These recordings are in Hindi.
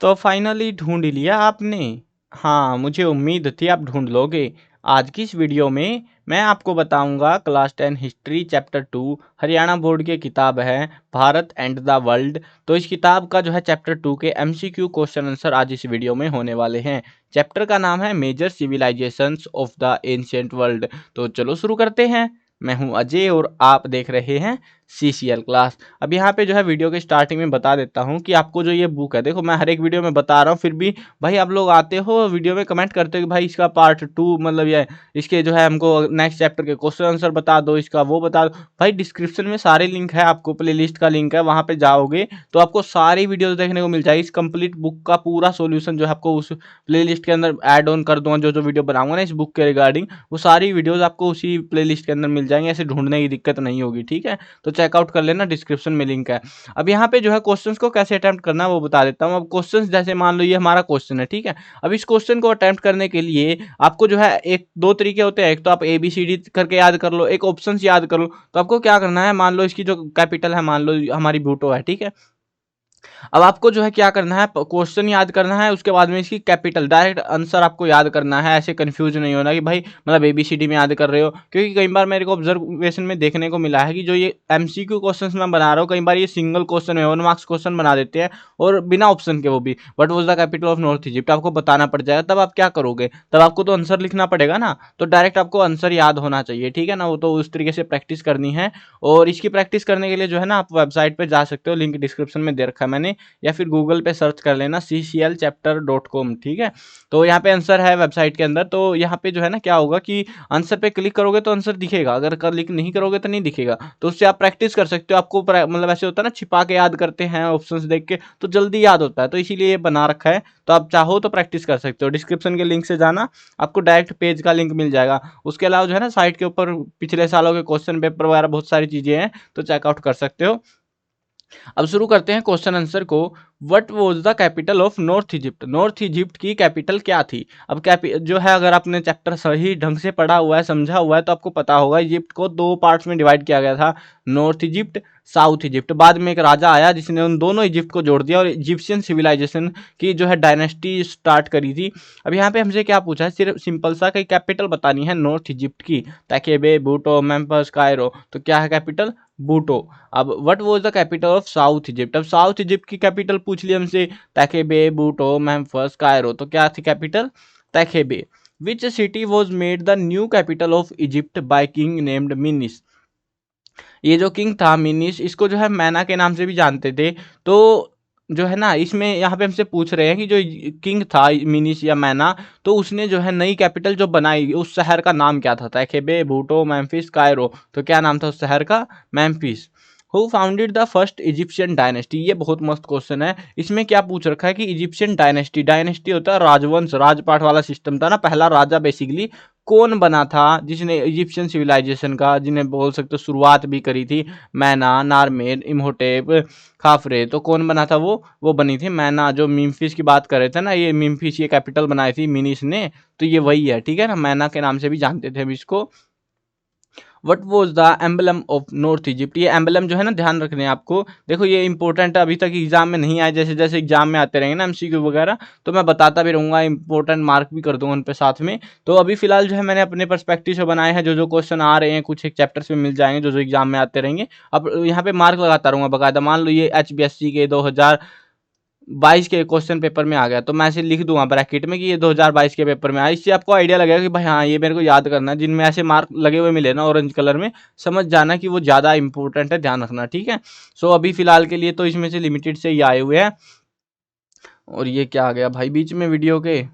तो फाइनली ढूंढ लिया आपने। हाँ, मुझे उम्मीद थी आप ढूंढ लोगे। आज की इस वीडियो में मैं आपको बताऊंगा class 10 history chapter 2 Haryana board की किताब है भारत एंड द वर्ल्ड। तो इस किताब का जो है चैप्टर 2 के एमसीक्यू क्वेश्चन आंसर आज इस वीडियो में होने वाले हैं। चैप्टर का नाम है major civilizations of the ancient world. तो चलो शुरू करते हैं। मैं हूं अजय और आप देख रहे हैं सीसीएल क्लास। अब यहाँ पे जो है वीडियो के स्टार्टिंग में बता देता हूँ कि आपको जो ये बुक है, देखो मैं हर एक वीडियो में बता रहा हूँ, फिर भी भाई आप लोग आते हो वीडियो में कमेंट करते हो कि भाई इसका पार्ट 2 मतलब ये इसके जो है हमको नेक्स्ट चैप्टर के क्वेश्चन आंसर बता दो, इसका वो बता दो। भाई डिस्क्रिप्शन में सारे लिंक है, आपको प्लेलिस्ट का लिंक है, वहाँ पे जाओगे तो आपको सारी वीडियोस देखने को मिल जाएगी। इस कंप्लीट बुक का पूरा सॉल्यूशन जो है आपको उस प्लेलिस्ट के अंदर ऐड ऑन कर दूंगा। जो वीडियो बनाऊंगा ना इस बुक के रिगार्डिंग, वो सारी वीडियोस आपको उसी प्लेलिस्ट के अंदर मिल जाएंगे, ऐसे ढूंढने की दिक्कत नहीं होगी। ठीक है, तो चेकआउट कर लेना, डिस्क्रिप्शन में लिंक है। अब यहाँ पे जो है क्वेश्चंस को कैसे अटेम्प्ट करना है वो बता देता हूँ। अब क्वेश्चंस जैसे मान लो ये हमारा क्वेश्चन है, ठीक है। अब इस क्वेश्चन को अटेम्प्ट करने के लिए आपको जो है एक दो तरीके होते हैं। एक तो आप ABCD करके याद कर लो, एक ऑप्शन याद कर लो। तो आपको क्या करना है, मान लो इसकी जो कैपिटल है, मान लो हमारी बूटो है, ठीक है। अब आपको जो है क्या करना है, क्वेश्चन याद करना है, उसके बाद में इसकी कैपिटल डायरेक्ट आंसर आपको याद करना है। ऐसे कंफ्यूज नहीं होना कि भाई मतलब ABCD में याद कर रहे हो, क्योंकि कई बार मेरे को ऑब्जर्वेशन में देखने को मिला है कि जो ये MCQ क्वेश्चन मैं बना रहा हूँ, कई बार ये सिंगल क्वेश्चन में 1 मार्क्स क्वेश्चन बना देते हैं और बिना ऑप्शन के, वो भी what was the capital of north Egypt आपको बताना पड़ जाएगा। तब आप क्या करोगे, तब आपको तो आंसर लिखना पड़ेगा ना, तो डायरेक्ट आपको आंसर याद होना चाहिए, ठीक है ना। वो तो उस तरीके से प्रैक्टिस करनी है। और इसकी प्रैक्टिस करने के लिए जो है ना आप वेबसाइट पर जा सकते हो, लिंक डिस्क्रिप्शन में दे रखा है मैंने, या फिर गूगल पे सर्च कर लेना cclchapter.com, ठीक है। तो यहाँ पे आंसर है वेबसाइट के अंदर। तो यहाँ पे जो है ना क्या होगा कि आंसर पे क्लिक करोगे तो आंसर दिखेगा, अगर क्लिक नहीं करोगे तो नहीं दिखेगा। तो उससे आप प्रैक्टिस कर सकते हो। आपको मतलब ऐसे होता है ना, छिपा के याद करते हैं ऑप्शंस देख के, तो जल्दी याद होता है, तो इसीलिए ये बना रखा है। तो आप चाहो तो प्रैक्टिस कर सकते हो। डिस्क्रिप्शन के लिंक से जाना, आपको डायरेक्ट पेज का लिंक मिल जाएगा। उसके अलावा जो है ना साइट के ऊपर पिछले सालों के क्वेश्चन पेपर वगैरह बहुत सारी चीजें हैं, तो चेकआउट कर सकते हो। अब शुरू करते हैं क्वेश्चन आंसर को। What was the capital of north Egypt, north Egypt की कैपिटल क्या थी। अब जो है अगर आपने चैप्टर सही ढंग से पढ़ा हुआ है, समझा हुआ है, तो आपको पता होगा इजिप्ट को 2 पार्ट्स में डिवाइड किया गया था, नॉर्थ इजिप्ट, साउथ इजिप्ट। बाद में एक राजा आया जिसने उन दोनों इजिप्ट को जोड़ दिया और इजिप्शियन सिविलाइजेशन की जो है डायनेस्टी स्टार्ट करी थी। अब यहाँ पे हमसे क्या पूछा है, सिर्फ सिंपल सा कई कैपिटल बतानी है नॉर्थ इजिप्ट की, ताकेबे, बूटो, मेम्फिस, कायरो। तो क्या है कैपिटल, बूटो। अब what was the capital of south Egypt, अब साउथ इजिप्ट की कैपिटल पूछ लिया हमसे, ताकेबे, बूटो, मेम्फिस, कायरो। तो क्या थी कैपिटल, ताकेबे। Which city was made the new capital of Egypt by king named Menes, ये जो किंग था मिनिस, इसको जो है मैना के नाम से भी जानते थे। तो जो है ना इसमें यहाँ पे हमसे पूछ रहे हैं कि जो किंग था मिनिस या मैना, तो उसने जो है नई कैपिटल जो बनाई, उस शहर का नाम क्या था, तैखेबे, बूटो, मेम्फिस, कायरो। तो क्या नाम था उस शहर का, Memphis. Who founded the first Egyptian dynasty, ये बहुत मस्त क्वेश्चन है। इसमें क्या पूछ रखा है कि इजिप्शियन डायनेस्टी, डायनेस्टी होता है राजवंश, राजपाट वाला सिस्टम था ना, पहला राजा बेसिकली, कौन बना था जिसने इजिप्शियन सिविलाइजेशन का, जिन्हें बोल सकते हो शुरुआत भी करी थी, मैना, नारमेर, इमहोटेप, खाफरे। तो कौन बना था वो बनी थी मैना। जो मेम्फिस की बात कर रहे थे ना, ये मेम्फिस ये कैपिटल बनाई थी मिनिस ने, तो ये वही है, ठीक है ना, मैना के नाम से भी जानते थे हम इसको। What was the emblem of north Egypt, ये एम्बलम जो है ना ध्यान रखने हैं आपको। देखो ये इंपॉर्टेंट है, अभी तक एग्जाम में नहीं आए, जैसे जैसे एग्जाम में आते रहेंगे ना MCQ वगैरह, तो मैं बताता भी रहूंगा, इंपॉर्टेंट मार्क भी कर दूंगा उन पे साथ में। तो अभी फिलहाल जो है मैंने अपने पर्सपेक्टिव से बनाए हैं, जो जो क्वेश्चन आ रहे हैं कुछ एक चैप्टर्स में मिल जाएंगे, जो जो एग्जाम में आते रहेंगे। अब यहाँ पे मार्क लगाता रहूंगा बकायदा। मान लो ये HBSC के 2022 के क्वेश्चन पेपर में आ गया, तो मैं ऐसे लिख दूंगा ब्रैकेट में कि ये 2022 के पेपर में आया। इससे आपको आइडिया लगेगा कि भाई हाँ ये मेरे को याद करना है। जिनमें ऐसे मार्क लगे हुए मिले ना ऑरेंज कलर में, समझ जाना कि वो ज़्यादा इंपॉर्टेंट है, ध्यान रखना, ठीक है। सो अभी फिलहाल के लिए तो इसमें से लिमिटेड से ही आए हुए हैं। और ये क्या आ गया भाई बीच में वीडियो के,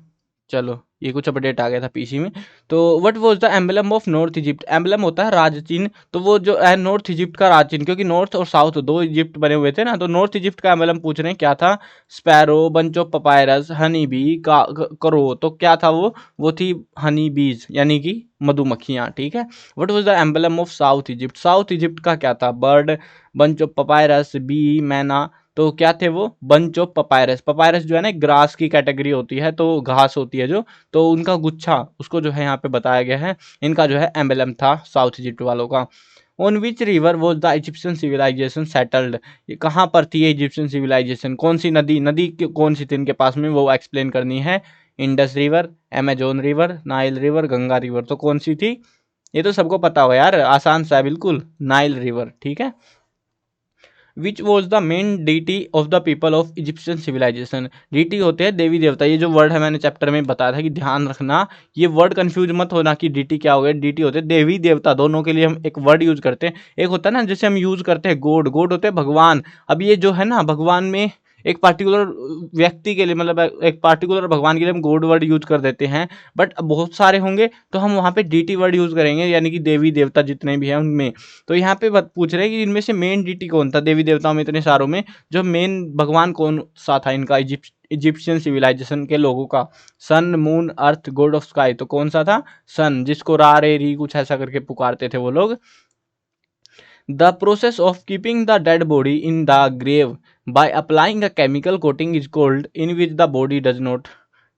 चलो ये कुछ अपडेट आ गया था पीसी में। तो what was the emblem of north Egypt, emblem होता है राज चिन्ह। तो वो जो है नॉर्थ इजिप्ट का राज चिन्ह, क्योंकि नॉर्थ और साउथ 2 इजिप्ट बने हुए थे ना, तो नॉर्थ इजिप्ट का एम्बलम पूछ रहे हैं क्या था, sparrow, bunch of papyrus, honey bee, करो। तो क्या था वो थी हनी बीज, यानी कि मधुमक्खियां, ठीक है। What was the emblem of south Egypt, south Egypt का क्या था, bird, bunch of papyrus, bee, myna. तो क्या थे वो? Bunch of papyrus. पपायरस जो है ना ग्रास की कैटेगरी होती है, तो घास होती है जो, तो उनका गुच्छा, उसको जो है यहाँ पे बताया गया है। इनका जो है एम्बलम था साउथ इजिप्ट वालों का। On which river was the Egyptian civilization settled? ये कहाँ पर थी ये इजिप्शियन सिविलाइजेशन? कौन सी नदी, कौन सी थी इनके पास में, वो एक्सप्लेन करनी है। Indus river, Amazon river, Nile river, Ganga river, तो कौन सी थी? ये तो सबको पता होगा यार, आसान सा है बिल्कुल, नाइल रिवर। ठीक है। Which was the main deity of the people of Egyptian civilization? Deity होते हैं देवी देवता। ये जो वर्ड है मैंने चैप्टर में बताया था कि ध्यान रखना, ये वर्ड कंफ्यूज मत होना कि डीटी क्या हो गया। डीटी होते हैं देवी देवता, दोनों के लिए हम एक वर्ड यूज करते हैं। एक होता है ना जैसे हम यूज करते हैं गॉड, गॉड होते हैं भगवान। अब ये जो है ना भगवान में एक पार्टिकुलर व्यक्ति के लिए, मतलब एक पार्टिकुलर भगवान के लिए हम गॉड वर्ड यूज कर देते हैं, बट बहुत सारे होंगे तो हम वहाँ पे डीटी वर्ड यूज करेंगे, यानी कि देवी देवता जितने भी हैं उनमें। तो यहाँ पे पूछ रहे हैं कि इनमें से मेन डीटी कौन था देवी देवताओं में इतने सारों में, जो मेन भगवान कौन सा था इनका इजिप्शियन सिविलाइजेशन के लोगों का? Sun, moon, earth, god of sky, तो कौन सा था? सन, जिसको रा रे री कुछ ऐसा करके पुकारते थे वो लोग। The process of keeping the dead body in the grave by applying a chemical coating is called in which the body does not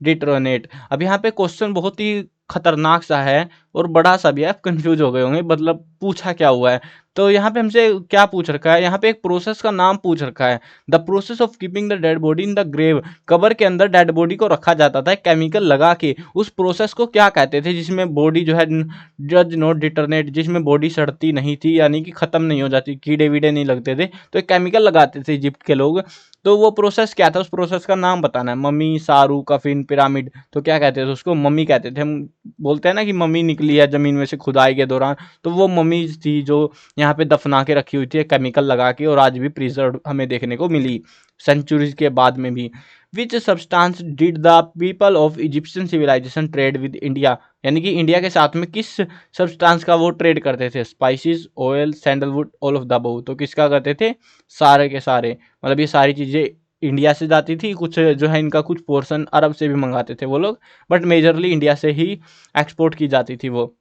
deteriorate. अब यहाँ पे क्वेश्चन बहुत ही खतरनाक सा है और बड़ा सा भी है, आप कंफ्यूज हो गए होंगे मतलब पूछा क्या हुआ है। तो यहाँ पे हमसे क्या पूछ रखा है, यहाँ पे एक प्रोसेस का नाम पूछ रखा है, the process of keeping the dead body in the grave. कबर के अंदर डेड बॉडी को रखा जाता था केमिकल लगा के, उस प्रोसेस को क्या कहते थे जिसमें बॉडी जो है डज नॉट डिटरनेट, जिसमें बॉडी सड़ती नहीं थी, यानी कि खत्म नहीं हो जाती, कीड़े वीड़े नहीं लगते थे, तो एक केमिकल लगाते थे इजिप्ट के लोग। तो वो प्रोसेस क्या था, उस प्रोसेस का नाम बताना है। मम्मी, सारू, कफिन, पिरामिड, तो क्या कहते थे उसको? मम्मी कहते थे। हम बोलते हैं ना कि मम्मी निकली है जमीन में से खुदाई के दौरान, तो वो मम्मी थी जो यहाँ पे दफना के रखी हुई थी केमिकल लगा के, और आज भी प्रिजर्व हमें देखने को मिली सेंचुरीज के बाद में भी। Which substance did the people of Egyptian civilization trade with India? यानी कि इंडिया के साथ में किस सब्सटेंस का वो ट्रेड करते थे? Spices, oil, sandalwood, all of the above, तो किसका करते थे? सारे के सारे, मतलब ये सारी चीजें इंडिया से जाती थी, कुछ जो है इनका कुछ पोर्शन अरब से भी मंगाते थे वो लोग, बट मेजरली इंडिया से ही एक्सपोर्ट की जाती थी वो।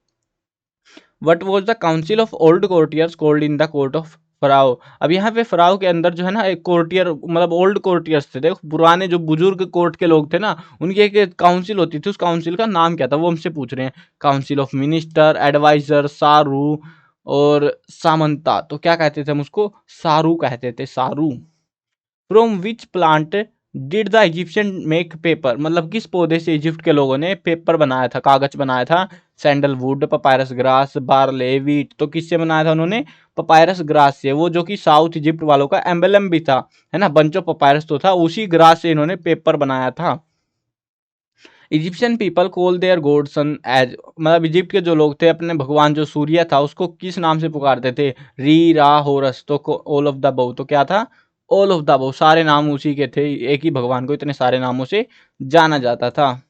What was the council of old courtiers cold in the court of pharaoh? अब यहाँ पे फराओ के अंदर जो है ना एक कोर्टियर, मतलब ओल्ड कोर्टियर्स थे, देखो पुराने जो बुजुर्ग कोर्ट के लोग थे ना, उनकी एक काउंसिल होती थी, उस काउंसिल का नाम क्या था वो हमसे पूछ रहे हैं। काउंसिल ऑफ मिनिस्टर, एडवाइजर, सारू और सामंता, तो क्या कहते थे हम उसको? सारू कहते थे, सारू। From which plant did the Egyptian make paper? मतलब किस पौधे से इजिप्ट के लोगों ने पेपर बनाया था, कागज बनाया था? Sandalwood, papyrus grass, barley, wheat, तो किससे बनाया था उन्होंने? पपायरस ग्रास से, वो जो कि साउथ इजिप्ट वालों का एम्बलम भी था, है ना, बंच ऑफ पपायरस तो था, उसी ग्रास से इन्होंने पेपर बनाया था। Egyptian people call their god sun as, मतलब इजिप्ट के जो लोग थे अपने भगवान जो सूर्य था उसको किस नाम से पुकारते थे? री, रा, होरस, तो ऑल ऑफ द अबव, तो क्या था? ऑल ऑफ द अबव, सारे नाम उसी के थे, एक ही भगवान को इतने सारे नामों से जाना जाता था।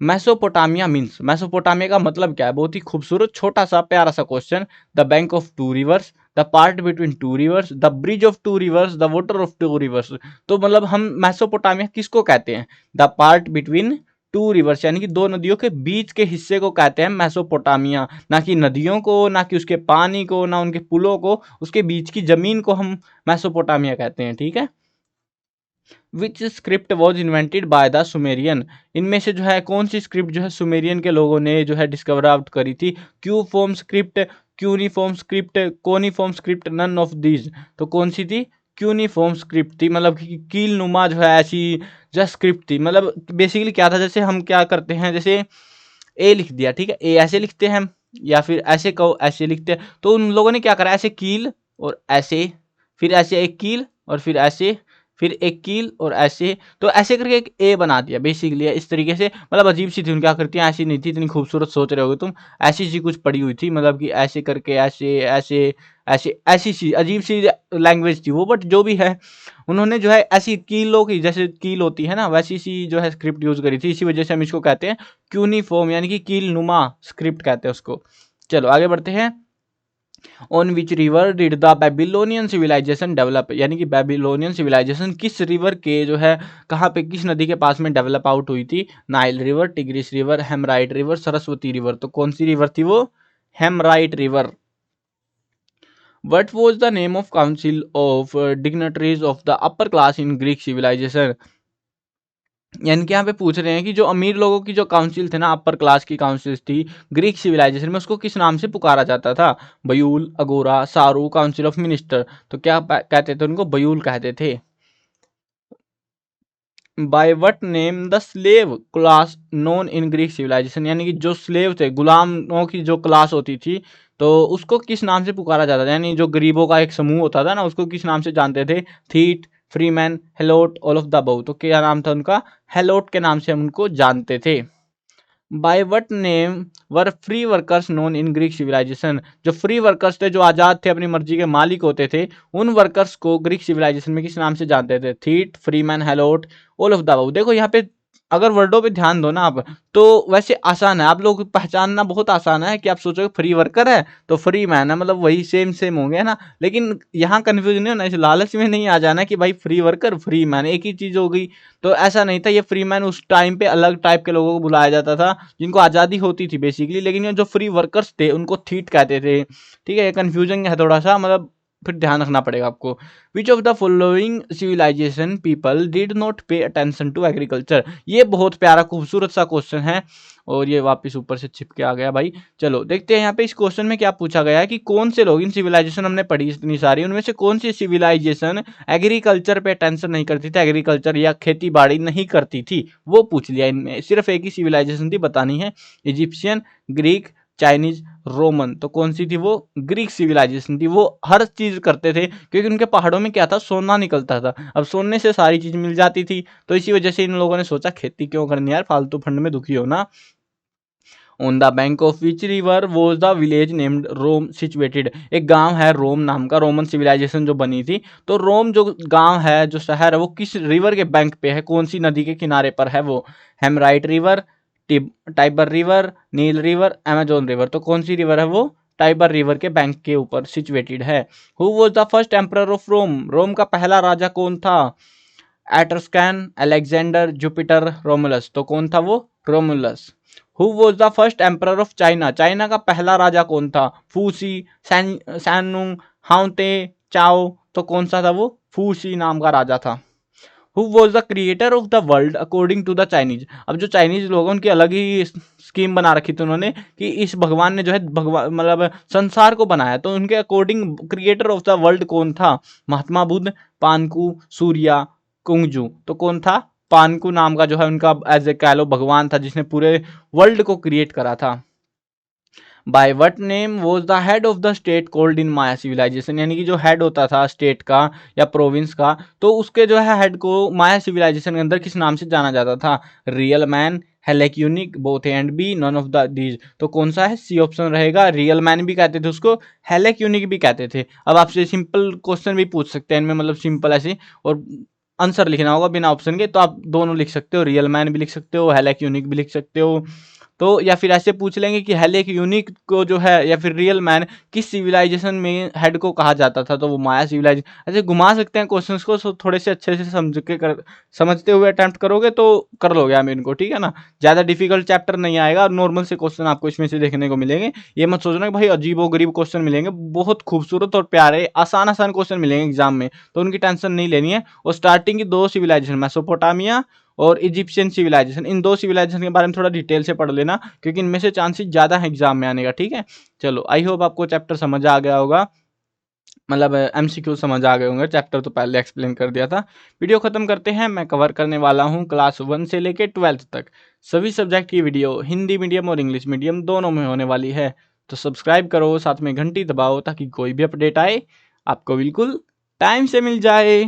मेसोपोटामिया मीन्स, मेसोपोटामिया का मतलब क्या है? बहुत ही खूबसूरत छोटा सा प्यारा सा question. The bank of two rivers, the part between two rivers, the bridge of two rivers, the water of two rivers. तो मतलब हम मेसोपोटामिया किसको कहते हैं? The part between two rivers, यानी कि दो नदियों के बीच के हिस्से को कहते हैं मेसोपोटामिया, ना कि नदियों को, ना कि उसके पानी को, ना उनके पुलों को, उसके बीच की जमीन को हम मेसोपोटामिया कहते हैं। ठीक है। Which script was invented by the Sumerian? इनमें से जो है कौन सी स्क्रिप्ट जो है सुमेरियन के लोगों ने जो है डिस्कवर आउट करी थी? Q form script, cuneiform script, coniform script, none of these, तो कौन सी थी? क्यूनिफॉर्म स्क्रिप्ट थी, मतलब कि कील नुमा जो है ऐसी जो स्क्रिप्ट थी। मतलब बेसिकली क्या था, जैसे हम क्या करते हैं, जैसे ए लिख दिया, ठीक है, ए ऐसे लिखते हैं हम, या फिर ऐसे कहो ऐसे लिखते हैं, तो उन लोगों ने क्या करा, ऐसे कील और ऐसे, फिर ऐसे एक कील और फिर ऐसे, फिर एक कील और ऐसे, तो ऐसे करके एक ए बना दिया बेसिकली इस तरीके से। मतलब अजीब सी थी उनकी आकृतियाँ, ऐसी नहीं थी इतनी खूबसूरत, सोच रहे होगे तुम, ऐसी सी कुछ पड़ी हुई थी, मतलब कि ऐसे करके ऐसे ऐसे ऐसे, ऐसी सी अजीब सी लैंग्वेज थी वो, बट जो भी है उन्होंने जो है ऐसी कीलों की, जैसे कील होती है ना वैसी सी जो है स्क्रिप्ट यूज करी थी, इसी वजह से हम इसको कहते हैं क्यूनिफॉर्म, यानी कि कील नुमा स्क्रिप्ट कहते हैं उसको। चलो आगे बढ़ते हैं। On which river did the Babylonian civilization develop? यानी कि बेबीलोनियन सिविलाइजेशन किस रिवर के जो है, कहाँ पे, किस नदी के पास में डेवलप आउट हुई थी? Nile river, Tigris river, Hemrite river, Saraswati river, तो कौन सी रिवर थी वो? Hemrite river. What was the name of council of dignitaries of the upper class in Greek civilization. यानी कि यहाँ पे पूछ रहे हैं कि जो अमीर लोगों की जो काउंसिल थे ना, अपर क्लास की काउंसिल थी ग्रीक सिविलाइजेशन में, उसको किस नाम से पुकारा जाता था। बयूल, अगोरा, सारू, काउंसिल ऑफ मिनिस्टर। तो क्या कहते थे उनको? बयूल कहते थे। By what name the slave class known in Greek civilization. यानी कि जो स्लेव थे, गुलामों की जो क्लास होती थी, तो उसको किस नाम से पुकारा जाता था। यानी जो गरीबों का एक समूह होता था ना, उसको किस नाम से जानते थे? थीट, Freeman, helot, all of the above. तो क्या नाम था उनका? हेलोट के नाम से हम उनको जानते थे। By what name were free workers known in Greek civilization. जो फ्री वर्कर्स थे, जो आज़ाद थे, अपनी मर्जी के मालिक होते थे, उन वर्कर्स को ग्रीक सिविलाइजेशन में किस नाम से जानते थे? थीट, Freeman, helot, all of the above. देखो यहाँ पे अगर वर्डों पे ध्यान दो ना आप, तो वैसे आसान है, आप लोग पहचानना बहुत आसान है कि आप सोचोगे फ्री वर्कर है तो फ्री मैन है, मतलब वही सेम सेम होंगे ना। लेकिन यहाँ कंफ्यूजन नहीं होना, इस लालच में नहीं आ जाना कि भाई फ्री वर्कर फ्री मैन एक ही चीज हो गई। तो ऐसा नहीं था, ये फ्री मैन उस टाइम पे अलग टाइप के लोगों को बुलाया जाता था जिनको आज़ादी होती थी बेसिकली, लेकिन ये जो फ्री वर्कर्स थे उनको थीट कहते थे। ठीक है, ये कन्फ्यूजन है थोड़ा सा, मतलब फिर ध्यान रखना पड़ेगा आपको। Which of the following civilization people did not pay attention to agriculture. ये बहुत प्यारा खूबसूरत सा क्वेश्चन है, और ये वापस ऊपर से छिप के आ गया भाई। चलो देखते हैं यहाँ पे इस क्वेश्चन में क्या पूछा गया है कि कौन से लोग, इन सिविलाइजेशन हमने पढ़ी इतनी सारी, उनमें से कौन सी सिविलाइजेशन एग्रीकल्चर पे अटेंशन नहीं करती थी, एग्रीकल्चर या खेती बाड़ी नहीं करती थी, वो पूछ लिया। इनमें सिर्फ एक ही सिविलाइजेशन थी, बतानी है। Egyptian, Greek, Chinese, Roman. तो कौन सी थी वो? ग्रीक सिविलाइजेशन थी। वो हर चीज करते थे क्योंकि उनके पहाड़ों में क्या था? सोना निकलता था। अब सोने से सारी चीज मिल जाती थी, तो इसी वजह से इन लोगों ने सोचा खेती क्यों करनी यार, फालतू फंड में दुखी हो ना। On the bank of which river was the village named Rome situated. एक गांव है रोम नाम का, रोमन सिविलाइजेशन जो बनी थी। तो रोम जो गांव है, जो शहर है, वो किस रिवर के बैंक पे है? कौन सी नदी के किनारे पर है वो? हेमराइट रिवर, टाइबर रिवर, नील रिवर, अमेजोन रिवर। तो कौन सी रिवर है वो? टाइबर रिवर के बैंक के ऊपर सिचुएटेड है। Who was the first emperor of Rome. Rome का पहला राजा कौन था? Etruscan, Alexander, Jupiter, Romulus. तो कौन था वो? Romulus. Who was the first emperor of China. China का पहला राजा कौन था? फूसी, सैनुंग, हाउते, चाओ। तो कौन सा था वो? फूसी नाम का राजा था। Who was the creator of the world according to the Chinese. अब जो चाइनीज लोग हैं उनकी अलग ही स्कीम बना रखी थी उन्होंने कि इस भगवान ने जो है भगवान मतलब संसार को बनाया, तो उनके according creator of the world कौन था? महात्मा बुद्ध, पानकू, सूर्या, कुंगजू। तो कौन था? पानकू नाम का जो है उनका एज ए कह लो भगवान था, जिसने पूरे वर्ल्ड को क्रिएट करा था। By what name was the head of the state called in Maya civilization. यानी कि जो हेड होता था स्टेट का या प्रोविंस का, तो उसके जो है हेड को माया सिविलाइजेशन के अंदर किस नाम से जाना जाता था? Real man, Halach Uinic, both A and B, none of these दीज। तो कौन सा है? सी ऑप्शन रहेगा। रियल मैन भी कहते थे उसको, हेलेक यूनिक भी कहते थे। अब आपसे सिंपल क्वेश्चन भी पूछ सकते हैं इनमें, मतलब सिंपल ऐसे, और आंसर लिखना होगा बिना ऑप्शन के, तो आप दोनों लिख सकते हो, रियल मैन भी लिख सकते हो, हेलेक यूनिक भी लिख सकते हो। तो या फिर ऐसे पूछ लेंगे कि हेलेक यूनिक को जो है या फिर रियल मैन किस सिविलाइजेशन में हेड को कहा जाता था? तो वो माया सिविलाइजेशन। ऐसे घुमा सकते हैं क्वेश्चंस को, सो थोड़े से अच्छे से समझते हुए अटेम्प्ट करोगे तो कर लोगे आप इनको, ठीक है ना। ज़्यादा डिफिकल्ट चैप्टर नहीं आएगा, नॉर्मल से क्वेश्चन आपको इसमें से देखने को मिलेंगे। ये मत सोचना कि भाई अजीबो गरीब क्वेश्चन मिलेंगे, बहुत खूबसूरत और प्यारे आसान आसान क्वेश्चन मिलेंगे एग्जाम में, तो उनकी टेंशन नहीं लेनी है। और स्टार्टिंग की दो सिविलाइजेशन, मेसोपोटामिया और इजिप्शियन सिविलाइजेशन, इन दो सिविलाइजेशन के बारे में थोड़ा डिटेल से पढ़ लेना, क्योंकि इनमें से चांसेस ज़्यादा है एग्जाम में आने का, ठीक है। चलो आई होप आपको चैप्टर समझ आ गया होगा, मतलब एमसीक्यू समझ आ गए होंगे। चैप्टर तो पहले एक्सप्लेन कर दिया था। वीडियो खत्म करते हैं। मैं कवर करने वाला हूँ क्लास 1 से लेकर 12th तक सभी सब्जेक्ट की वीडियो, हिंदी मीडियम और इंग्लिश मीडियम दोनों में होने वाली है। तो सब्सक्राइब करो, साथ में घंटी दबाओ, ताकि कोई भी अपडेट आए आपको बिल्कुल टाइम से मिल जाए।